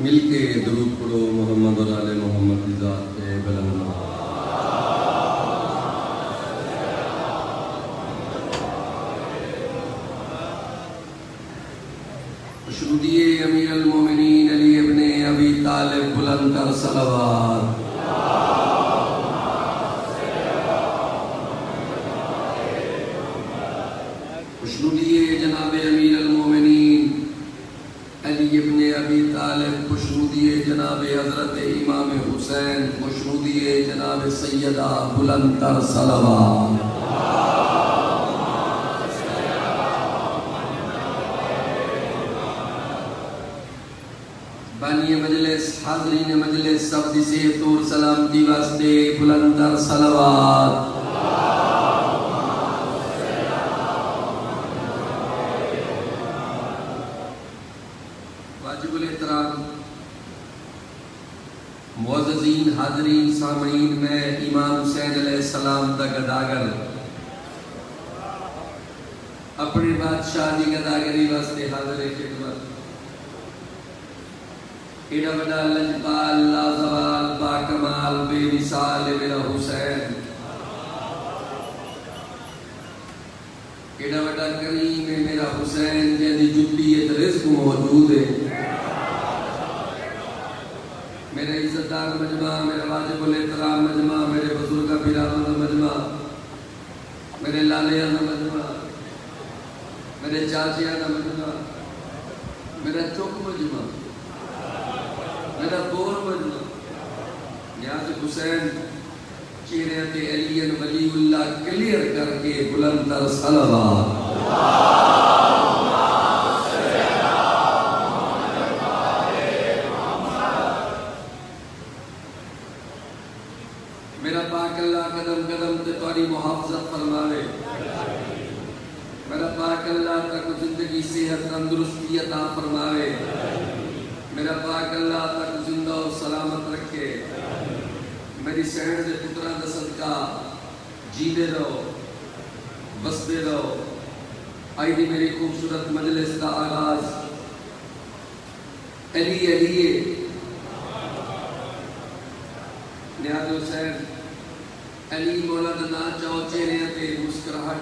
मिलके दुरूद पढ़ो मोहम्मद और आले मोहम्मद की ज़ात पे बुलंद। शुरूदिए अमीर अल मोमिनीन अली इब्ने अबी तालिब बुलंद कर सलवात। खुशनुदिए जनाब अमीर अल मोमिनीन अली इब्ने अबी तालिब, खुशनुदिए जनाब हजरत इमाम हुसैन, खुशनुदिए जनाब सैयदा बुलंद कर सलवात। बानी मजलिस हाज़रीन मजलिस सब दी सेहत और सलामती वास्ते बुलंद कर सलवात। वाजिबुल एहतराम मुअज़्ज़ज़ीन हाज़रीन सामीन, मैं इमाम हुसैन अलैहिस्सलाम दा गदागर अपने बादशाह दी गदागरी वास्ते हाज़िर खिदमत। एडा बड़ा लजपाल लाजवाल बाकमाल बेमिसाल मेरा हुसैन, एडा बड़ा करीम है मेरा हुसैन, जैदी जुब्बी रिज़्क़ मौजूद है। मेरे इज्जतदार मजमा, मेरा वाजिबुल एहतराम मजमा, मेरे बुजुर्ग बिरादर मजमा, मेरे लालिया का मजमा, मेरे चाचिया का मजमा, मेरा चौक मजमा, मेरा बोर मजमा, नियाज़ हुसैन चेहरे पे अलीन वलीउल्लाह क्लियर करके बुलंद तर सलवात। मेरा पाक अल्लाह कदम कदम ते तुम्हारी मुहाफ़ज़त फरमावे। मेरा पाक अल्लाह तक जिंदगी सेहत तंदुरुस्ती अता फरमावे। मेरा पाक अल्लाह तक जिंदा और सलामत रखे। मेरी सैन के पुत्रा का सदका जीते रहो बसते रहो। आई दी मेरी खूबसूरत मजलिस का आगाज अली अली नियाज़ हुसैन अली मौला का ना चाहो। चेहरे पे मुस्कुराहट,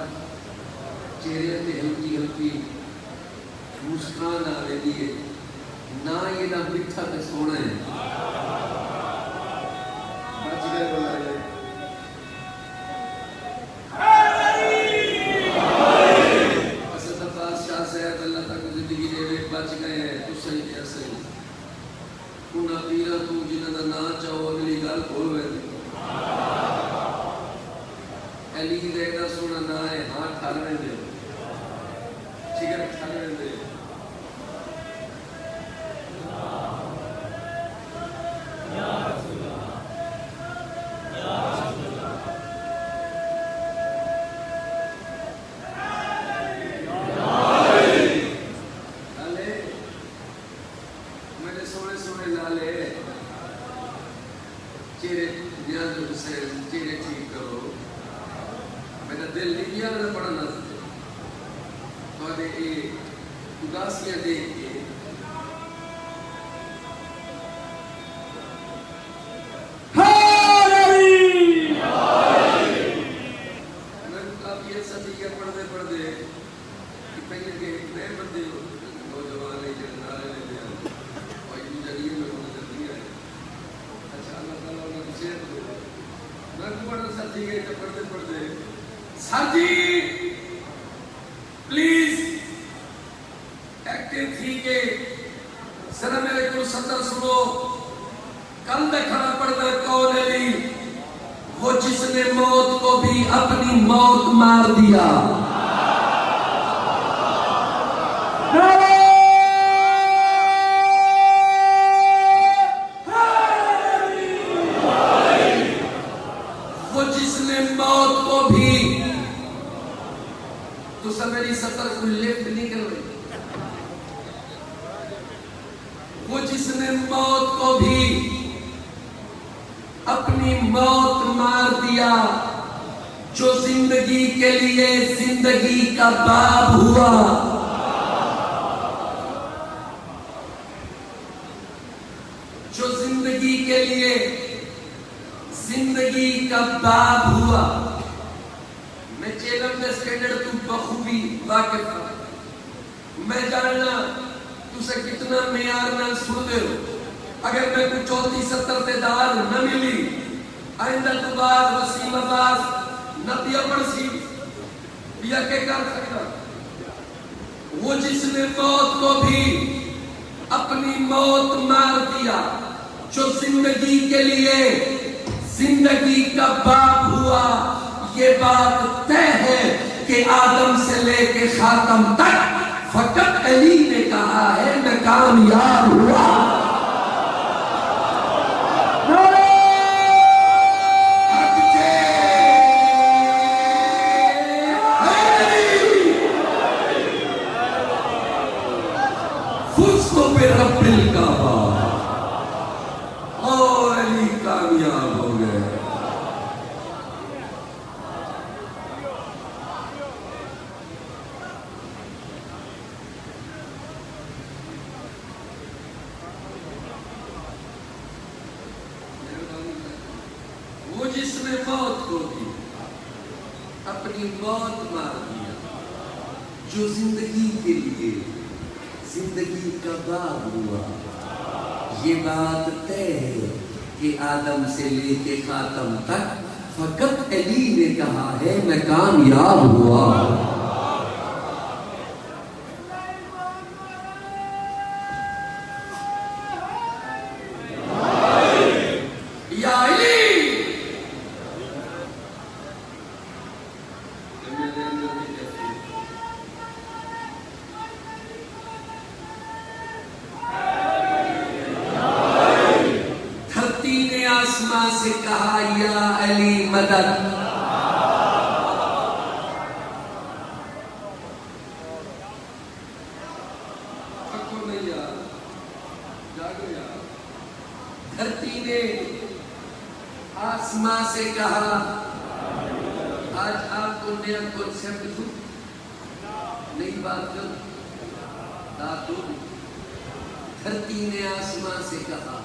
चेहरे पे हल्की हल्की मुस्कान आ रही है ना, ये ना मिठा ते सोना है। बच गए बुलाए असद बादशाह साहब अल्लाह तक जिंदगी देवे, बच गए हैं तो सही क्या सही। उन्हां पीरां तू जिन्हां दा ना चाहो अगली गल होवे। अली दे दा सोना ना है, हां ठारवे दे जिगर ठारवे दे। चेहरे नियाज़ हुसैन चेहरे ठीक करो। मेरा दिल नहीं किया मैं पढ़ना थोड़े ये उदासियां देख के मैं काफी ऐसा थी क्या पढ़ते पढ़ते कि पहले के नए बंदे नौजवान है जो नारे लेते हैं और यूं जरिए में होने लगती है। अच्छा अल्लाह ताला उन्हें सेहत दे। मैं बड़ा साथी के पढ़ते पढ़ते साथी प्लीज एक्टिव थी के जरा मेरे को सतर सुनो। कल देखना पड़ता कौन अली, वो जिसने मौत को भी अपनी मौत मार दिया। वो जिसने मौत को भी, तो सब मेरी सतर को लिफ्ट नहीं कर रही। वो जिसने मौत को भी अपनी मौत मार दिया, जो जिंदगी के लिए जिंदगी का बाप हुआ। जिंदगी के लिए जिंदगी का बाप हुआ। मैं चेलम दे स्टैंडर्ड तू बखूबी वाकिफ है। मैं जानना तुसे कितना मेयार नाल सुन दे हो। अगर मैं कुछ 34-70 ते दाल न मिली आइंदा तो बाद वसीम अब्बास नदिया पड़सी या के कर सकता। वो जिसने मौत को भी अपनी मौत मार दिया, जो जिंदगी के लिए जिंदगी का बाप हुआ। ये बात तय है कि आदम से लेके खातम तक फकत अली ने कहा है मैं कामयाब हुआ। और अली कामयाब हो गए। वो जिसने मौत को भी अपनी मौत मार दिया, जो जिंदगी के लिए जिंदगी का बाप हुआ। ये बात तय है कि आदम से लेके खातम तक फकत अली ने कहा है मैं कामयाब हुआ। या अली आसमां से कहा या अली मदद। धरती ने आसमां से कहा। आज आपको नया कॉन्सेप्ट दूं, नई बात कर। धरती ने आसमां से कहा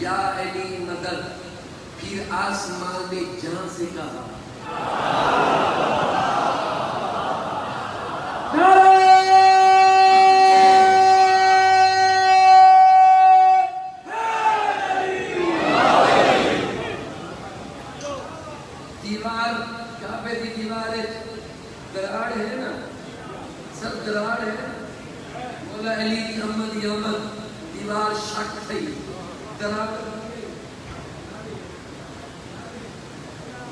या अली मदद। फिर आसमान ने जहां से कहा दीवार, काबे की दीवार है, दराड़ है ना, सब दराड़ है। मौला अली की अहमद अहमद दीवार शक थी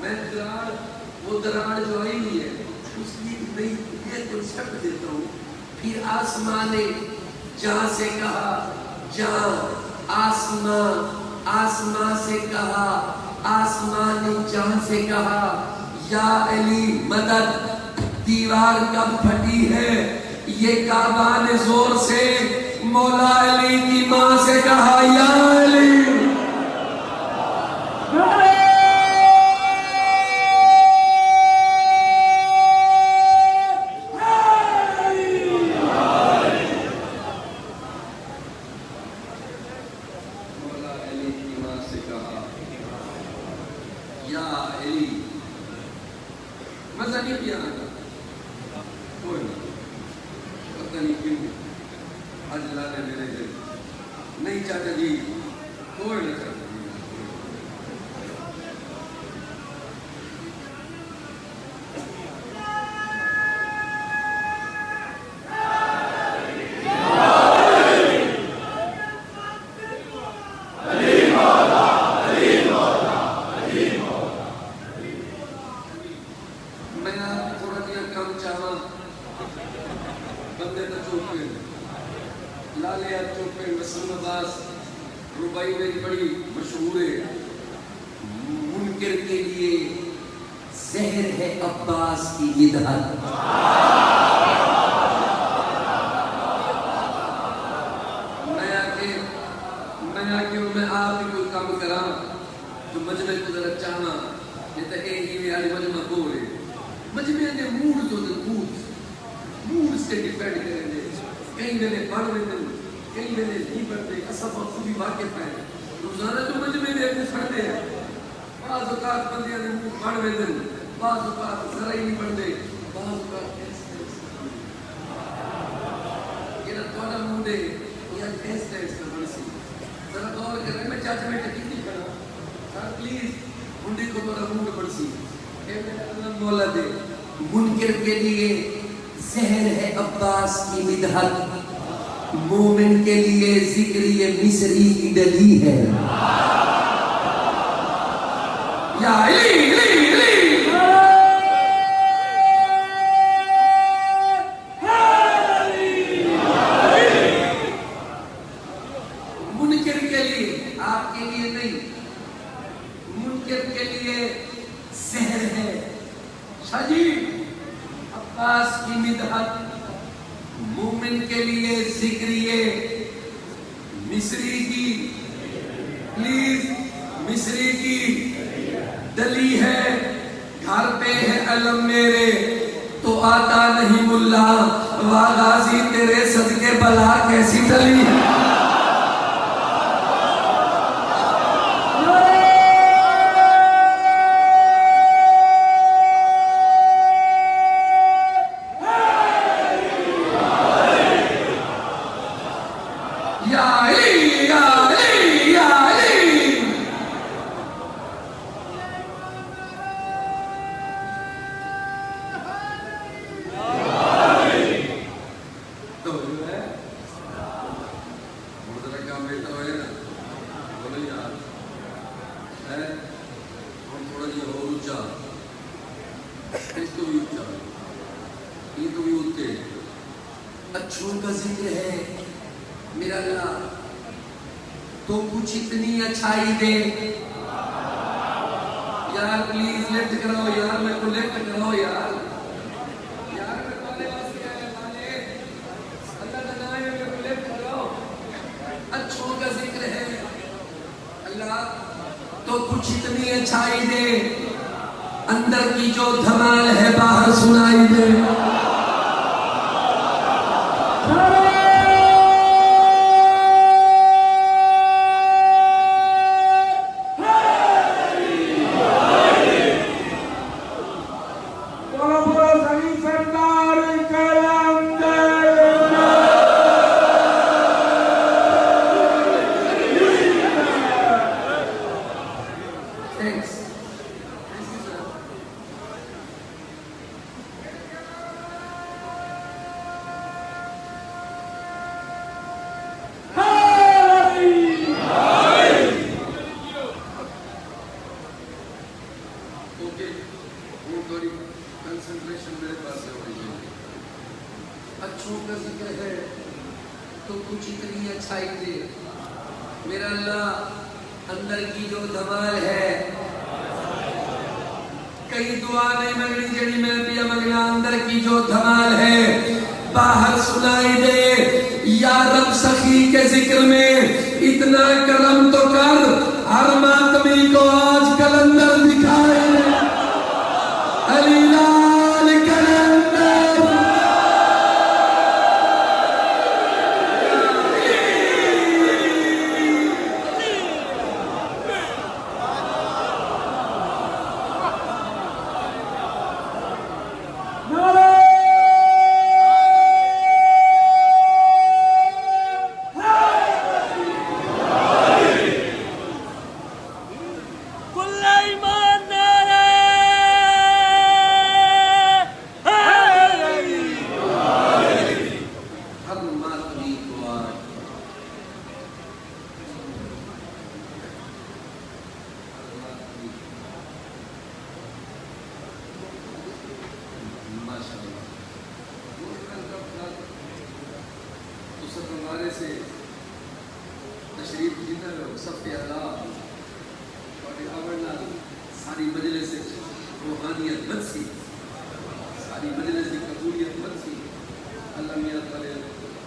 मैं दराड़, वो दराड़ जो आई हुई है उसकी नई ये कॉन्सेप्ट देता हूँ। फिर आसमान ने जहां से कहा, जहां आसमां से कहा, आसमान ने जहां से कहा या अली मदद। दीवार कब फटी है? ये काबा ने जोर से मौला अली की मां से कहा या अली। मौला अली की मां से कहा या अली। मजा नहीं किया ना कोई पता नहीं क्यों आज लाने मेरे दिल नहीं चाचा जी कोई नहीं चाचा जी। मैं आप थोड़ा दिया कम चाहा बंदे तो चौके लालिया चौके वसीम अब्बास रुबाई मेरी बड़ी मशहूर है। मुनकिर के लिए जहर है अब्बास की मिदहत। मैं आके मैं आप ही कोई काम करा तो मजमे को जरा चाहना ये तो ही मेरी मजमा बोले मजमे ने मूड जो मूड से डिपेंड करेंगे। कई वेले बन वेंदे, कई वेले नहीं बनते। असां खुद ही वाकिफ है रोजाना तो मजमे दे के छड़ते हैं बाज़ औक़ात बंदियां ने मुंह फाड़ वेंदे बाज़ औक़ात जरा ही नहीं पढ़ते बाज़ औक़ात ये थोड़ा मुंह दे या टेस्ट का बड़सी जरा गौर करें मैं जजमेंट कितनी करा सर प्लीज मुंडी को थोड़ा मुंह बड़सी ए मेरा अल्लाह मौला दे मुनकिर के लिए जहर है अब्बास की मिदहत मोमिन के लिए जिक्र ये मिस्री की डली है या मुनकिर के लिए आपके लिए नहीं मुनकिर के लिए जहर है शाजी अब्बास की मिदहत मोमिन के लिए जिक्रिए मिस्री की प्लीज मिस्री की डली है घर पे है अलम मेरे तो आता नहीं मुल्ला वागाजी तेरे सदके बला कैसी डली अच्छों का जिक्र है मेरा अल्लाह तो कुछ इतनी अच्छाई दे यार प्लीज लिफ्ट कराओ यार मेरे को लिफ्ट कराओ यार यार मैं वाले वास्ते आया वाले अल्लाह का नाम है मेरे को लिफ्ट कराओ अच्छों का जिक्र है अल्लाह तो कुछ इतनी अच्छाई दे अंदर की जो धमाल है बाहर सुनाई दे अच्छों का जिक्र है तो कुछ इतनी अच्छाई दे मेरा अल्लाह अंदर की जो धमाल है कई दुआ नहीं मंगनी जड़ी मैं पिया मंगना अंदर की जो धमाल है बाहर सुनाई दे या रब सखी के जिक्र में इतना करम तो कर हर मातमी को आज कलंदर दिखाए अली लाल कलंदर से तशरीफ जितना लोग सब प्यारा और आवरना सारी मजलिस रूहानियत बदसी सारी मजलिस की कबूलियत बदसी अल्लाह मियां ताले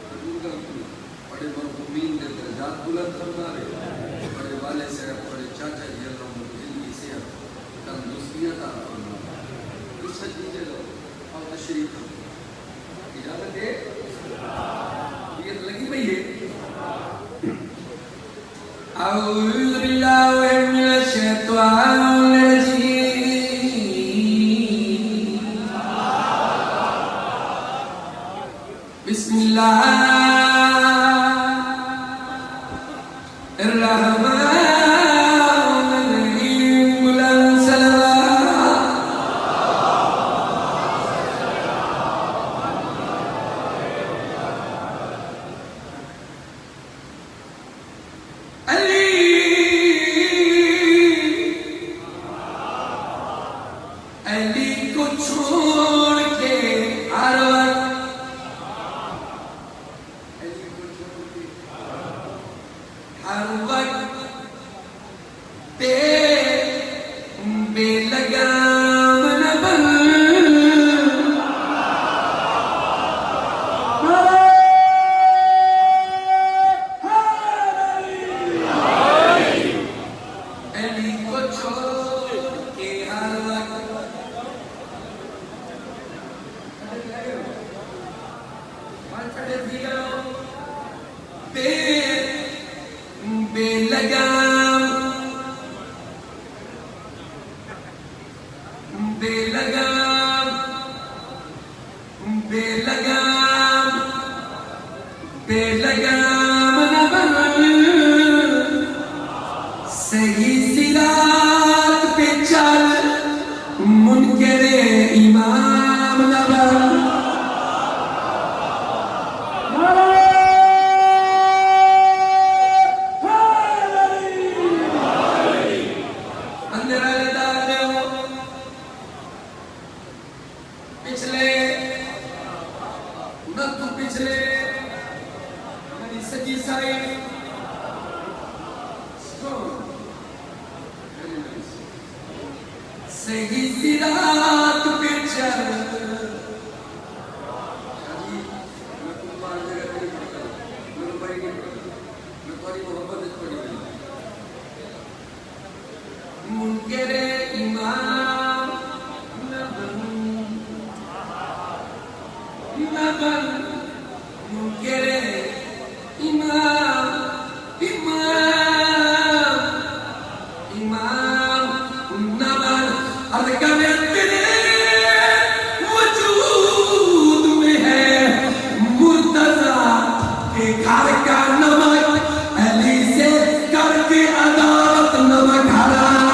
बुजुर्गों को बड़े मरहूमीन के दर्जात बुलंद फरमावे बड़े वाले से बड़े चाचा जी अल्लाह उनको जिंदगी सेहत तंदुरुस्तियां अता फरमावे इस सच्चे लोग और तशरीफ इजाजत दे ये लगी भई है ते बेलगाम न बन अली को छोड़ के हर वक्त बेलगाम बेलगाम बेलगाम बेलगाम न बन सही सिरात पे चल मुनकरे इमाम न बन पिछले न तू पिछले मेरी सजी साइड सही सिरात पे चल मुनकरे इमाम Iman, मुनकरे इमाम इमाम इमाम नमन अरकान तेरे वजूद में है मुर्तजा के घर का नमक अली से करके अदालत नमक हराम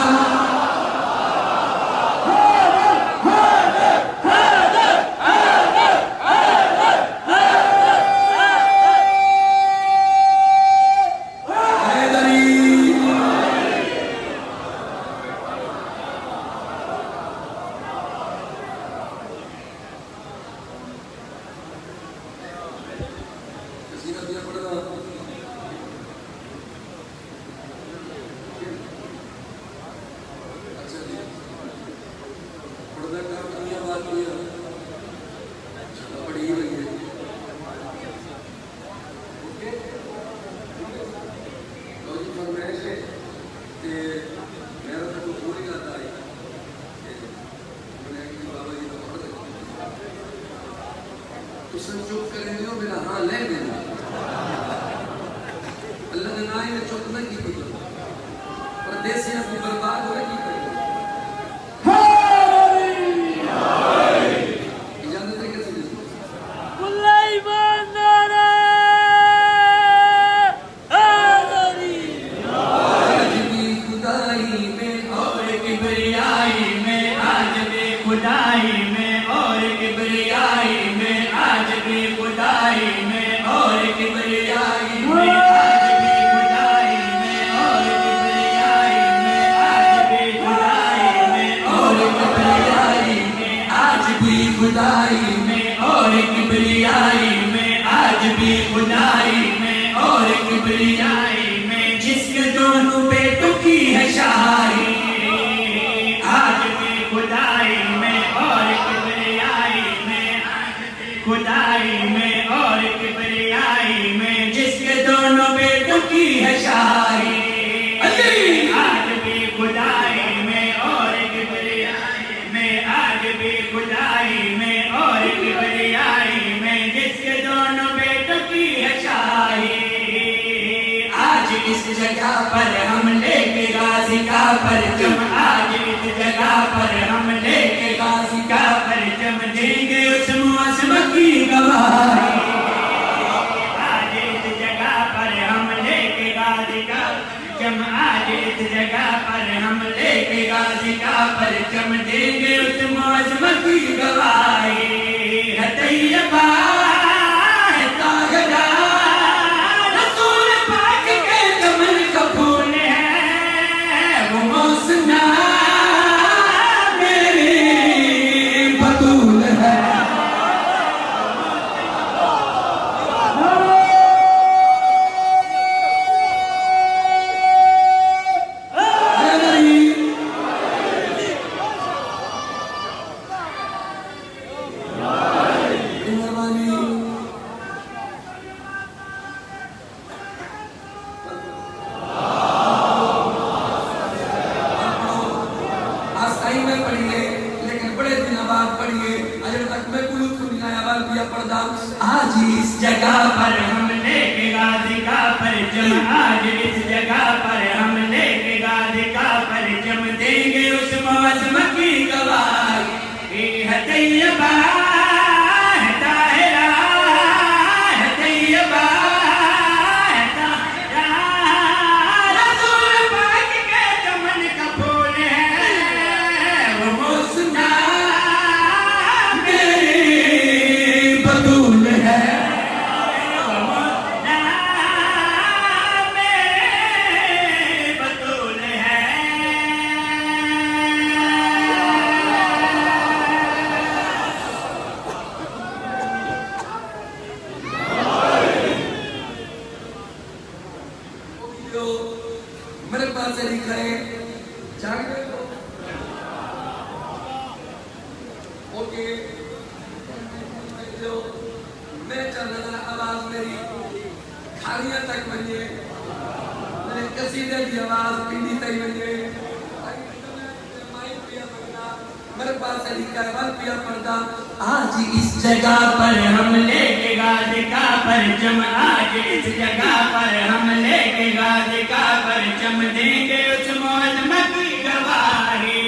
चुप करेंगे और मेरा हाँ ले लेना अल्लाह ने ना ही चुप नहीं की परदेसी अपनी बर्बाद हो रही इजाजत है कैसे खुदाई में और किबरियाई में आज भी खुदाई में और किबरियाई में आज भी खुदाई में और किबरियाई में आज भी खुदाई में और किबरियाई में आज भी खुदाई में और किबरियाई में आज भी खुदाई में और किबरियाई में आज भी खुदाई में और किबरियाई में जिसके दोनों बेटों की है शाही आज भी खुदाई में और किबरियाई में खुदाई में और किबरियाई में जिसके दोनों बेटों की है शाही आज भी खुदाई में और किबरियाई में आज भी खुदाई में और किबरियाई में जिसके दोनों बेटों की है शाही आज इस जगह पर हम लेके गाजी का परचम आज इस जगह पर हम लेके गाजी का परचम देंगे उस मौसम की गवाही आज इस जगह पर हम लेके गाजी का परचम आज इस जगह पर हम लेके गाजी का परचम देंगे उस मौसम की गवाही है तैयबा है तागदा रसूल पाक के कमल का फूल है वो मौसना मेरी बतूल है पढ़िए अजर तक मैं कुलूब सुनिया वाल पिया पर्दा आज इस जगह पर हम लेके गाजी का परचम, आज इस जगह पर हम लेके गाजी का परचम, देंगे उस मौसम की गवाही है तैयबा है ताहिरा है तैयबा है ताहिरा, रसूल पाक के चमन का फूल है वो मौसना मेरी बतूल है, मेरे पास से लिखा है जागे ओके मैं चल रहा आवाज मेरी खालियां तक बने मेरे कसीदे की आवाज पिंडी तक बने मेरे पास से लिखा है वन पिया पर्दा आज इस जगह पर हम लेके गाजी का परचम, आज इस जगह पर हम लेके गाजी का परचम, देंगे उस मौसम की गवाही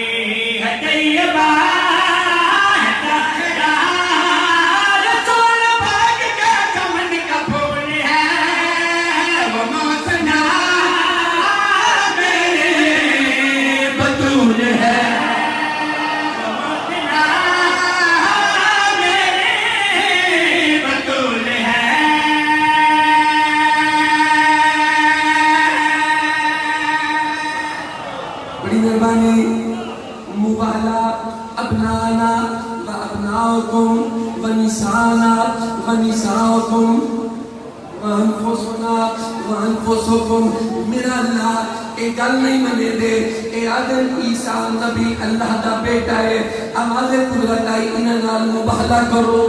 है तैयबा है ताहिरा, रसूल पाक के चमन का फूल है वो मौसना मेरे बतूल है, मेहरबानी मुबाला अपनाना व अपनाओकुम व निसाना व निसाओकुम व अनफुसना व अनफुसुकुम, मेरा अल्लाह एक गल नहीं मने दे ए आदम ईसा नबी अल्लाह दा बेटा है, आवाज़े कुदरत आई इन्हां नाल मुबाला करो,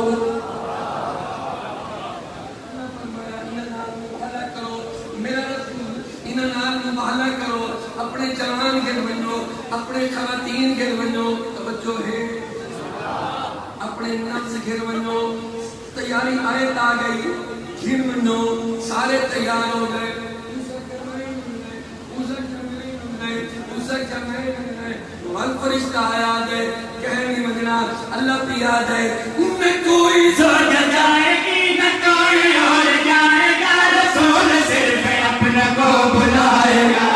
मुबाला करो, अपने जवान गिर बनो, अपने खवातीन गिर बनो, तवज्जो है, अपने नफ्स गिर बनो, तैयारी आयत आ गई, गिर बनो, सारे तैयार हो गए, वल फरिश्ता आया है, कहनी मजना, अल्लाह की याद है, न कोई सोच जाएगी न कोई और जाएगा, रसूल सिर्फ अपने को बुलाएगा,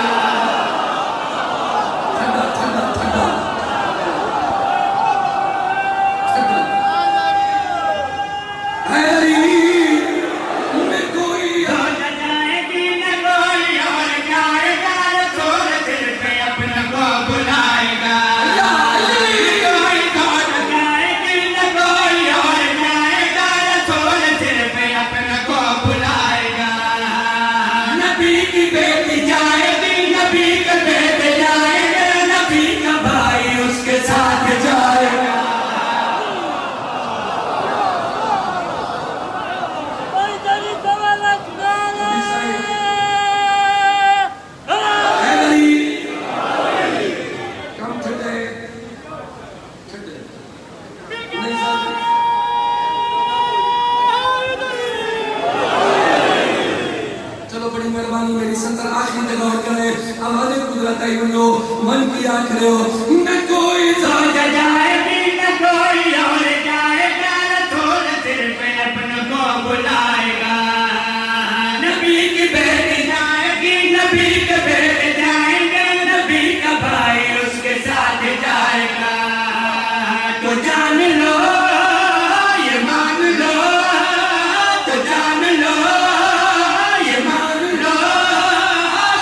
मन की आंख रहे हो न कोई सोच जाएगी न कोई और जाएगा, रसूल सिर्फ अपने को बुलाएगा, नबी की बेटी जाएगी, नबी के बेटे जाएंगे, नबी का भाई उसके साथ जाएगा, तो जान लो ये मान लो, तो जान लो ये मान लो,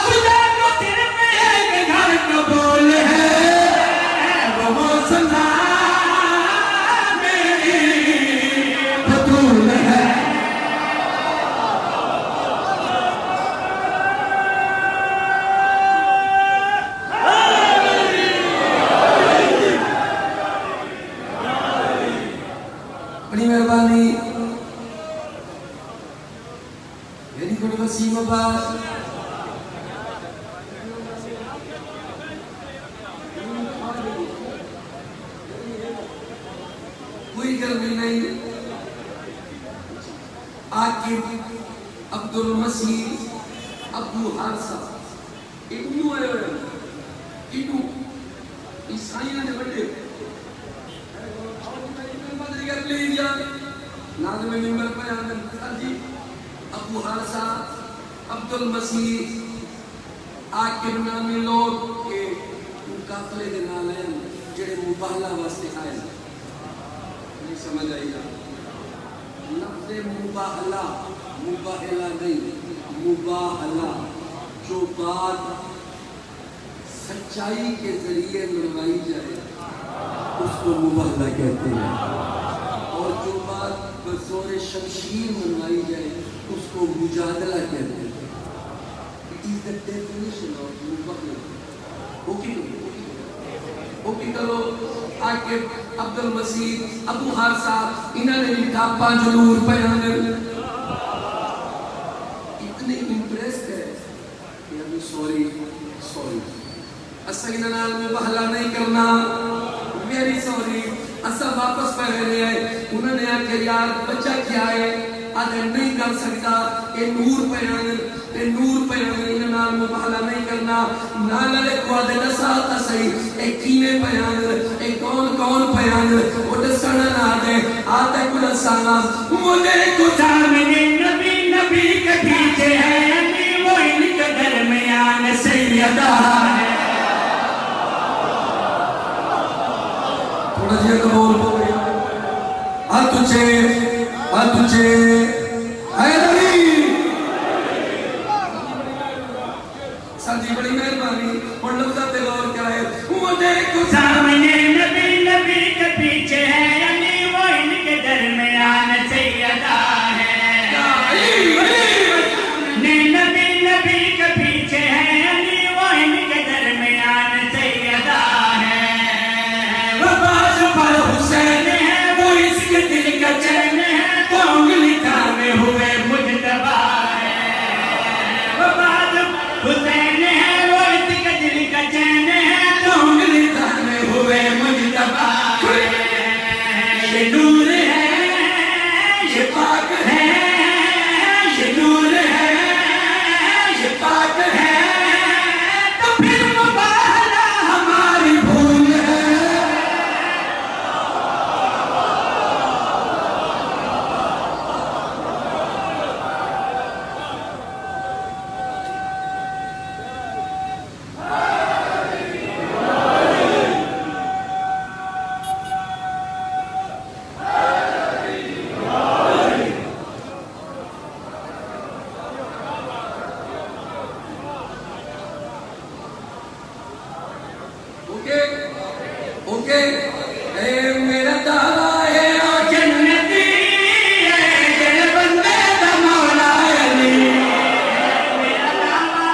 खुदा को सिर्फ एक घर कबूल है वो मौसना मेरी बतूल है, बड़ी मेहरबानी वेरी गुड वसीम अब्बास गर्मी नहीं आकिब अब्दुल मसीह अबू हारसा इन्नू आए हुए इन्नू ईसाइयों ने बड़े बदल कर ले दिया नाद में मिंबर पर आनंद जी अबू हारसा अब्दुल मसीह आकिब नामी लोग के काफले के नाल हैं जेड़े मुबाहला वास्ते आए नहीं समझ आएगा लफ्ज़े मुबाहला मुबाहला नहीं मुबाहला जो बात सच्चाई के जरिए मनवाई जाए उसको मुबाहला कहते हैं और जो बात बज़ोर शमशीर मनवाई जाए उसको मुजादला कहते हैं। It is the definition of मुबाहला। ओके करो आके अब्दुल मसीह अबू हारसा इन्होंने लिखा 5 नूर बयान इतने इंप्रेस्ड है कि अभी सॉरी असा इन्होंने नाल मुबाहला नहीं करना मेरी सॉरी असा वापस पढ़ रहे हैं। उन्होंने आके यार बच्चा क्या है आधे नहीं कर सकता ये नूर बयान इन्होंने नाल मुबाहला नहीं करना नाले को आधे दसाता सही एक कीने बयान एक कौन बयान वो दसना ना दे आते को दसाना मुझे को सामने नबी के पीछे है अली वो इनके दरमियान सैयदा है। थोड़ा जिया कबूल हो गया आ तुझे हैदरी साजी बड़ी मेहरबानी और लफ्ज़ पे गौर कराए मुझे कुछ सामने नबी के पीछे है अली वो इनके दरमियान सैयदा है। नबी के पीछे है अली वो इनके दरमियान सैयदा है। वफास पर हुसैन है वो इसके दिल का चैन है तो उंगली थामे हुए मुजतबा है। वफास हुसैन है वो इसके दिल का चैन है तो उंगली थामे हुए मुजतबा है। ये नूर है ये पाक है ये नूर है ये पाक है तो फिर मुबाहला हमारी भूल है। ओके ए मेरा दावा है ओ जन्नती है दिल बंदे दा मौला अली मेरा दावा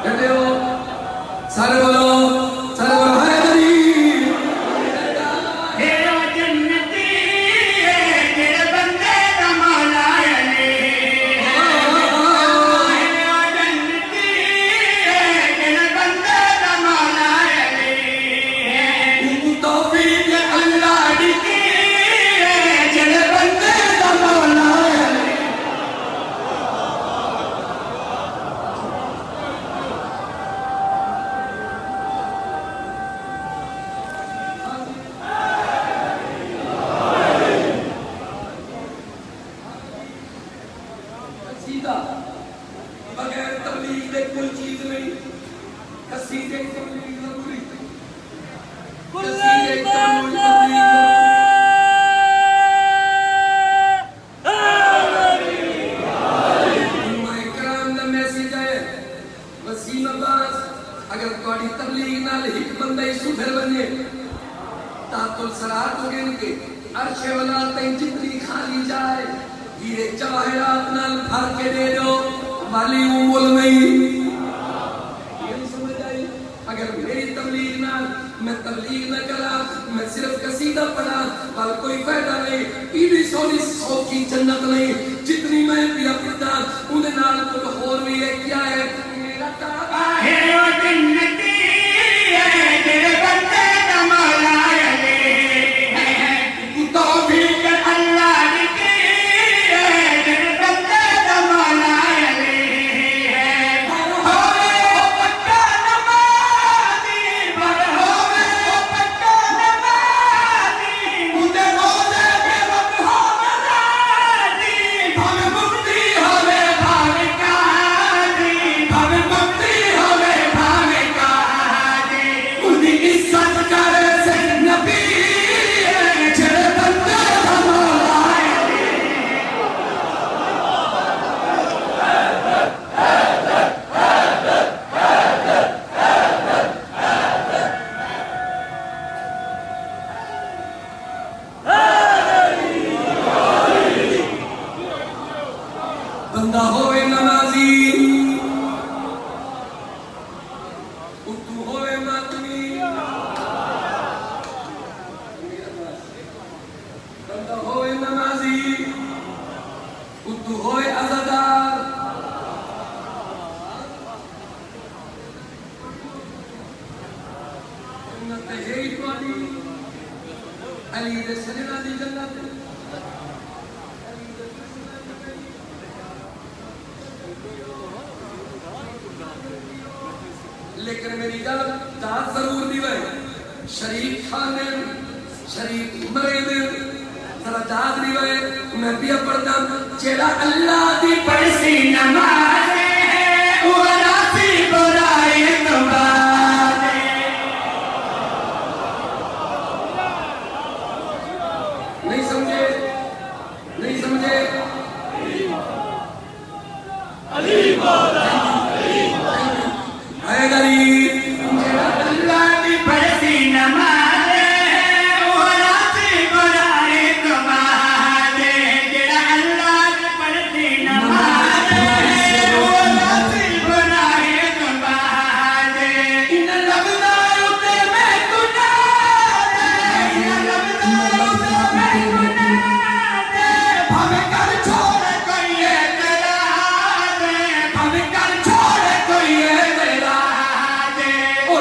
कहते हो सारे बोलो हैदरी हे ओ जन्नती है दिल बंदे दा मौला अली हे ओ जन्नती है दिल बंदे दा मौला अली तौफीक अल्लाह दी दिल बंदे दा मौला अली। सीधा बगैर तबलीग दे कोई चीज नहीं कसीदे तबलीग जरूरी कसीदे तबलीग इकराम दा मैसेज है वसीम अब्बास अगर तुम्हारी तबलीग नाल एक बंदा ही सुधर बने तातुल सरात हो गए के अर्श वाला तई जितनी खाली जाए हीरे जवाहरात नाल भर के दे दो वाली उम्र नहीं ये समझ आई। अगर मेरी तबलीग नाल मैं तबलीग न करा मैं सिर्फ कसीदा पढ़ा पर कोई फायदा नहीं इतनी सोनी सौखी जन्नत नहीं जितनी मैं पिया पढ़ता उन्हें नाल कोई और भी है क्या है मेरा ताबा हे ओ जन्नती है तेरे बंदे दा मौला जन्नत है ही तुम्हारी अली दे सजना दी जन्नत लेकिन मेरी गल दाद जरूर दी वे शरीफ खान ने शरीफ मरे दे जरा दाद दी वे मैं भी पढ़दा जेड़ा अल्लाह दी पढ़सी नमाज है वो राती बुराई नमाज नहीं समझे अली मौला अल्लाह की पढ़सी नमाज वो राती बुराई नमाज जेड़ा अल्लाह की पढ़सी नमाज वो राती बुराई नमाज इन लगदा उते मैं गुनाह इन लगदा उते मैं गुनाह भावे कर छोड़ कोई तेरा भावे कर छोड़ कोई तेरा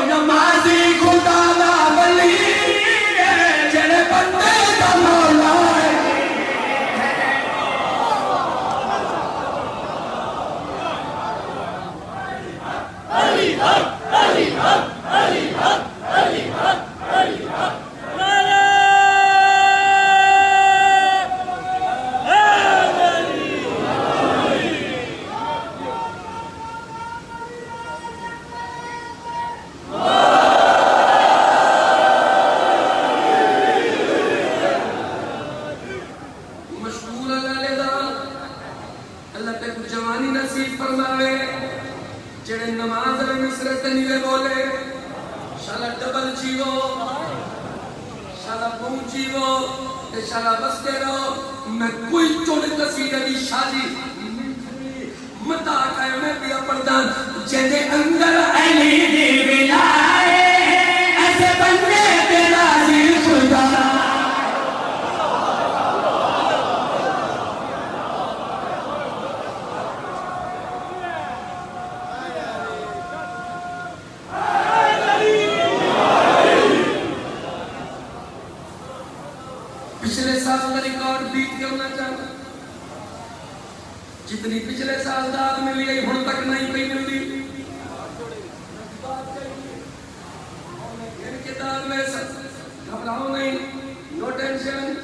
नमाजी खुदा दा वली जेड़े बंदे दा मौला अली हक अली हक अली हक अली हक अली हक मैं कोई चोट कसीदे दी शादी मता काए मैं पिया प्रधान जेदे अंदर अली दी विलाए ऐसे बंदे ते राजी खुदा पिछले साल का रिकॉर्ड बीत के होना चाहिए जितनी पिछले साल दाद मिली गई हुण तक नहीं पई मिलती इनके दाद में घबराओ नहीं नो टेंशन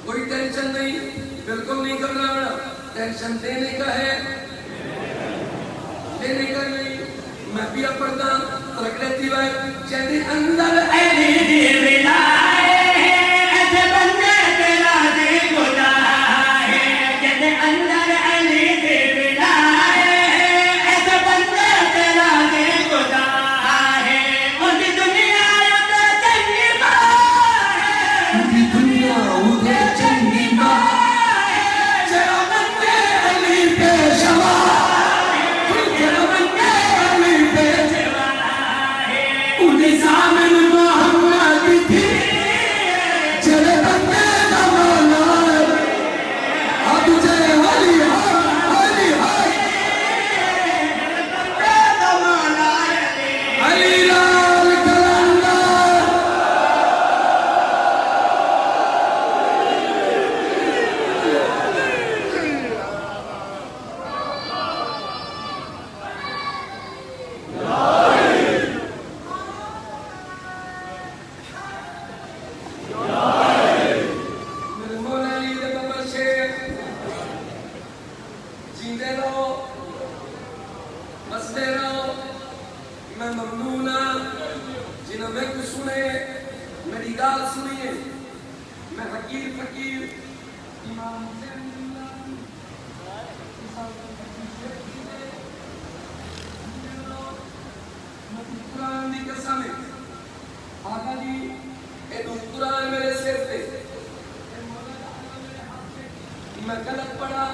कोई टेंशन नहीं बिल्कुल नहीं घबराना टेंशन देने का है लेने का नहीं मैं भी अपना रख लेती है जैसे अंदर अली दी विलाए ऐसे बंदे ते राजी खुदा है जेदे अंदर अली दी विलाए ऐसे बंदे ते राजी खुदा है उनकी दुनिया उते चंगी मां है उनकी दुनिया उते चंगी मां जेड़ा बंदे अली पे शवा जेड़ा बंदे अली पे शवा है उनके सामने मोहम्मद थी चले बंदे दा मौला अब तुझे अली हाय अली लाल कलंदर मेरे मौला अली दे बबर शेख जींदे रहो बसते रहो मैं ममनून हाँ जिन्हें मैं कुछ सुने मेरी गाल सुनिए मैं हकीर फकीर इमाम हुसैन कुरान दी कसम है आका जी ए कुरान मेरे सिर पे मैं गलत पढ़ा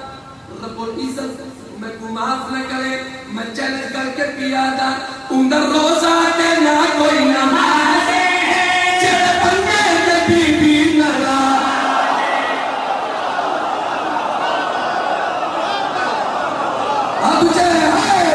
रब्बुल इज्जत मैं को माफ न करे मैं चैलेंज करके पिया था उधर रोजा ते ना कोई नमाज जेड़े बंदे ते बीबी नरा अब तुझे हाय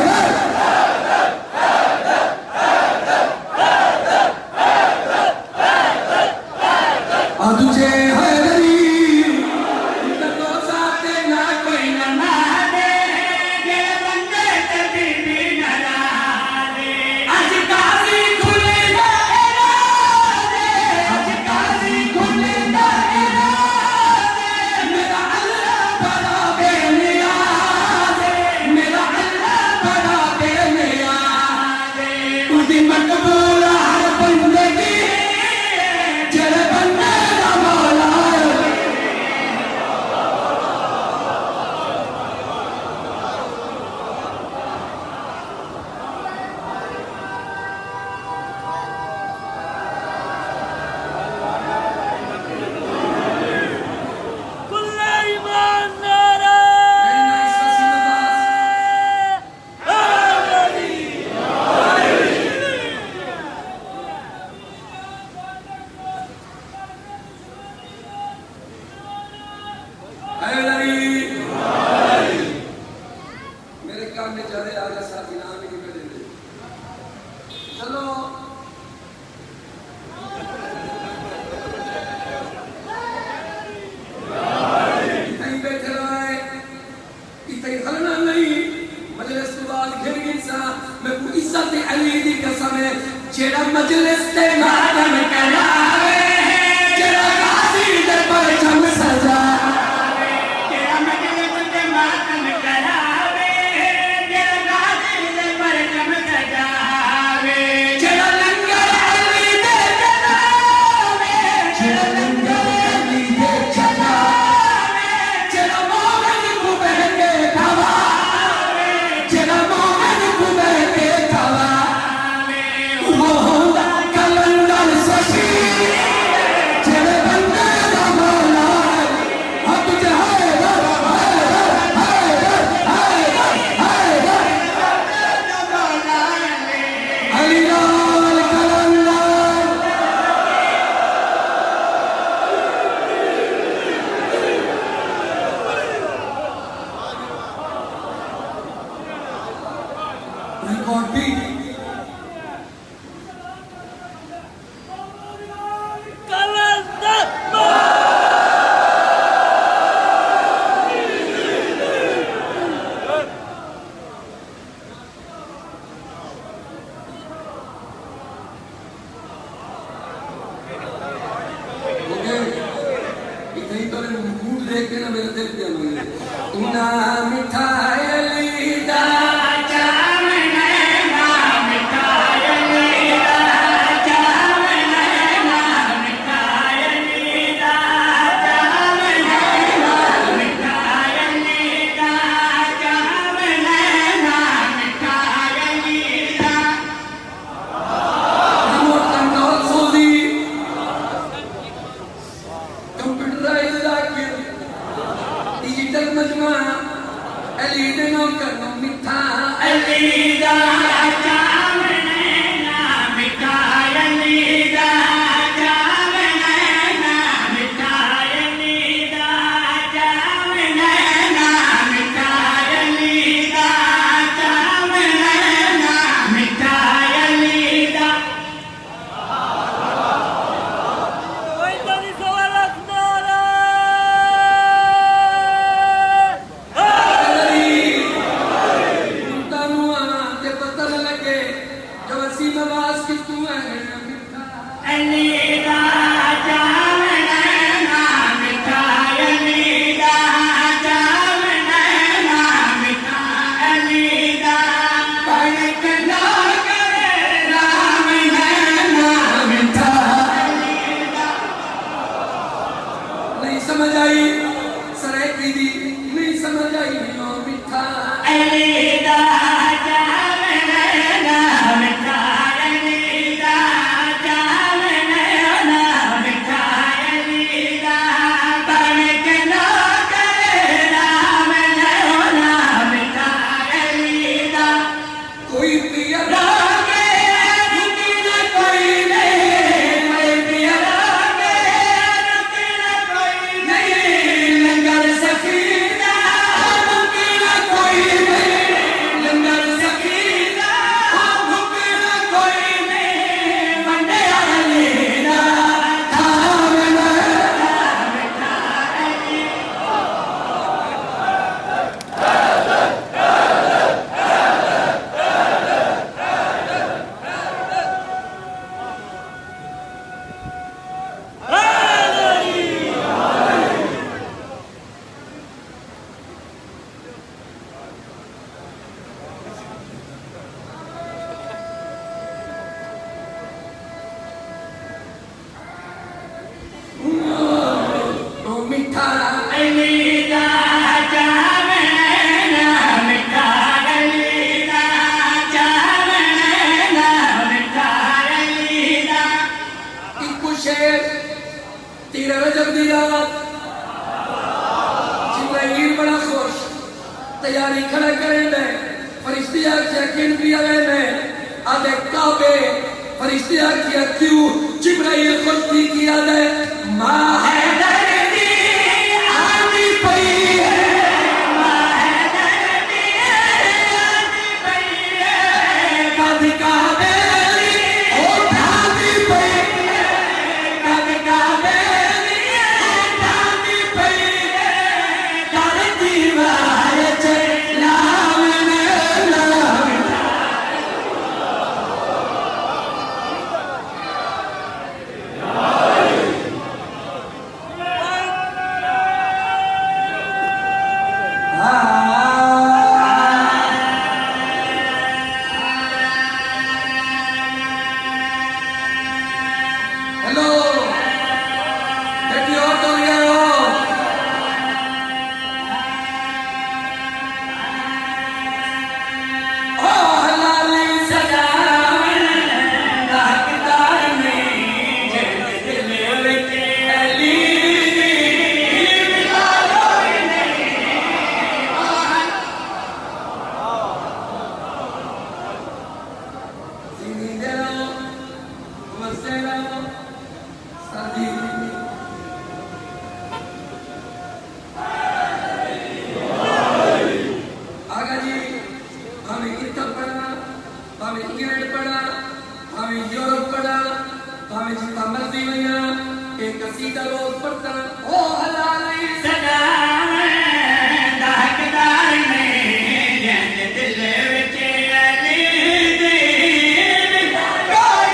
नुसरत अली दी कसम है जेड़ा मजलिस ते मातम करावे जेड़ा गाजी दे परचम सजावे जेड़ा मजलिस ते मातम करावे जेड़ा गाजी दे परचम सजावे जेड़ा लंगर अली दे चलावे जेड़ा लंगर अली दे चलावे जेड़ा मोमिन को बहके खवावे जेड़ा मोमिन को बहके खवावे वो होंदा कलंदर सशी जेड़े बंदे दा मौला हक जहादर अली लाल कलंदर रिकॉर्ड भी ओके इतनी तो मूड देख के ना मेरे दिल पे आने तू ना मिठाई अली दा रिमोट कंट्रोल सोदी कंप्यूटराइज्ड आके डिजिटल मजमा अली दे नो करनो मिठा अली दा जाम नैना मिठा अली दा जाम नैना मिठा अली दा जाम नैना मिठा अली दा जाम नैना मिठा अली दा अली दा जाम नैना मिठा अली दा जाम नैना मिठा अली दा पलक ना करे राम नैना मिठा नहीं समझ आई सराय दी नहीं समझ आई नो मिठा अली दा जाम नैना मिठा अली दा जाम नैना मिठा अली दा पलक ना करे राम नैना मिठा अली दा कोई पिया रागे रुकी न कोई नहीं कोई पिया रागे रुकी न कोई नहीं लंगर सकीना रुकी न कोई नहीं लंगर सकीना रुकी न कोई नहीं वंडे अली दा थाम ना मिठा अली नो मिठा अली दा जाम नैना मिठा अली दा जाम नैना मिठा अली दा इको शेर तेरा रजब दी रात जिब्राइल बड़ा खुश तैयारी खड़ा करे दे फरिश्ते आके किन भी आवे ने आदे काबे फरिश्ते आके क्यों जिब्राइल खुद भी किया दे मां है दर्दी आनी पई है मां है दर्दी आनी पई है कद काबे ओ ठादी पई कद काबे ओ ठादी पई कर दीवार च लावन लावन मेरा सर्दी आगा जी हमें कितना पढ़ना हमें इंग्लैंड पढ़ा हमें यूरोप पढ़ा हमें जितना मर्जी बना एक कसीदा रोज पढ़ता ओ हलाल सदा दाहकदार में जंग दिल विच अली दे कोई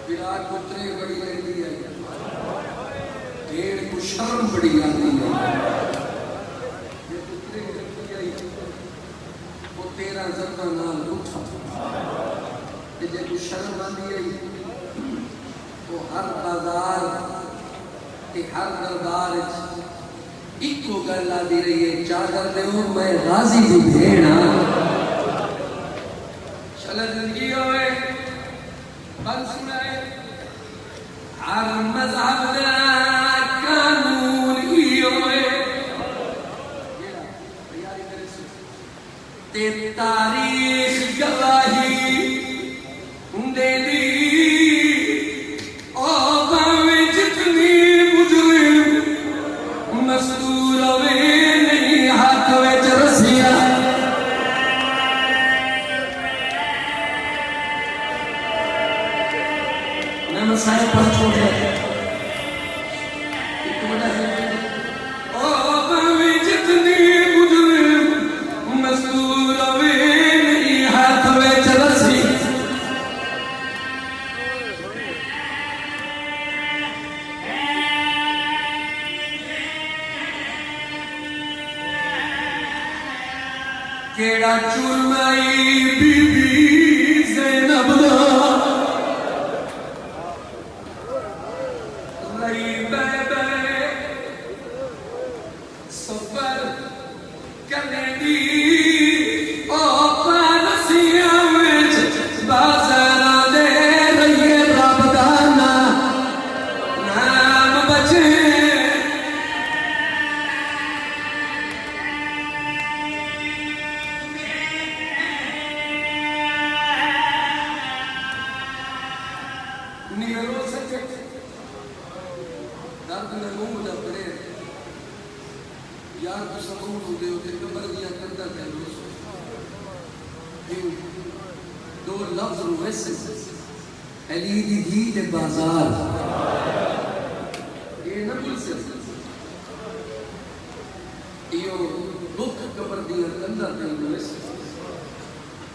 विराट पुत्र बड़ी रहती है भेड़ को शर्म बड़ी आती है ये पुत्र रहती है वो 13 जरबा नाल उठा ते जे को शर्म आती है तो हर बाजार ते हर दरबार इको गल आती रही है चादर दे मैं गाजी दी भेड़ हां चल जिंदगी होए बल सुनाए हर मज़हब दा कानून ही होए ते तारीख गवाही देदी ओ भावे जितनी मुजरिम मजदूर वे नहीं हाथ विच रसिया सारे पर छोड़ दिया एक बड़ा है ओ भावे जितनी मुजरिम मजदूर वे नहीं हाथ विच रसी केड़ा चुरमाई बीबी ज़ैनब दा दर्द में मुंह दा पड़े यार तो सबूत दे होते कबर दिया करदा है दो लफ्ज वैसे अली दी धी दे बाजार ये ना भूल से यो दुख कबर दिया करदा है वैसे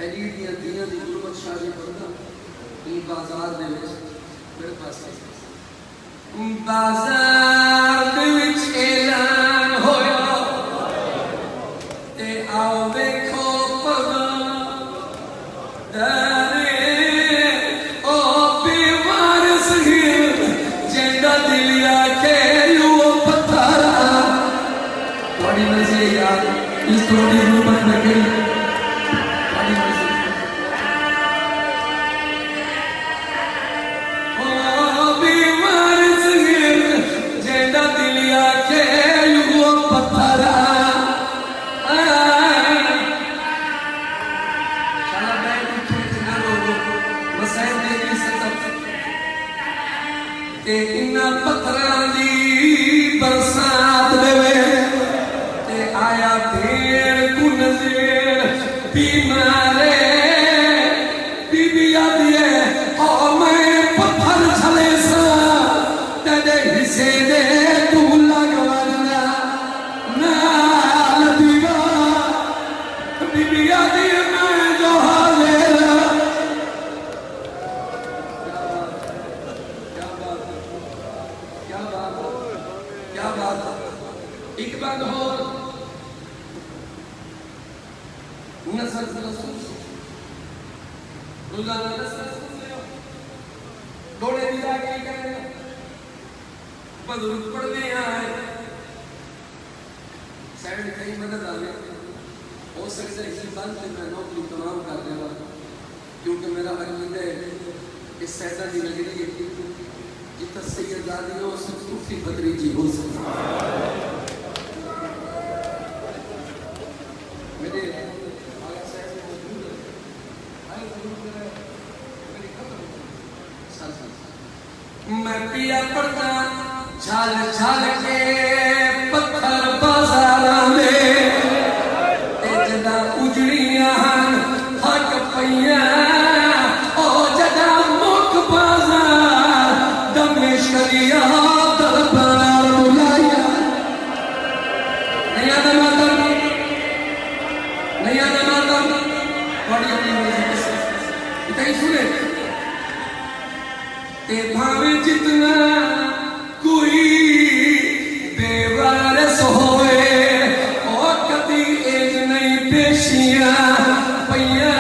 अली दी दिया दी गुरबत शादी करदा ये बाजार दे मेरे पास बाजार दे विच ऐलान होया ते आओ देखो पगा दरे ओ बेवारस हिर जेंदा दिलिया के यू पत्थरा थोड़ी मर्जी यार इस थोड़ी रूपत में गई थोड़ी मर्जी जेंदा एक बात हो नसर रसूल रोजाना नसर थोड़े भी जाके करें बुजुर्ग पढ़ने आए शायद कहीं मदद आ गई हो सकता है इसी बात से मैं नौकरी तमाम कर देगा क्योंकि मेरा अकीद है इस सैदा की नगरी है जितना सैयदादी हो सब सूफी बदरी जी हो सकता मेरे मैं पिया पड़ता छाल छाल के पत्थर बाजार में जदा उजड़ियां हट पईया ओ जदा मुख बाजार दमे शरिया दरबार बुलाया नया मातम बड़ी अपनी इतनी सुने ते भावे जितना कोई बेवारस होए और कभी एक नई पेशियां पैया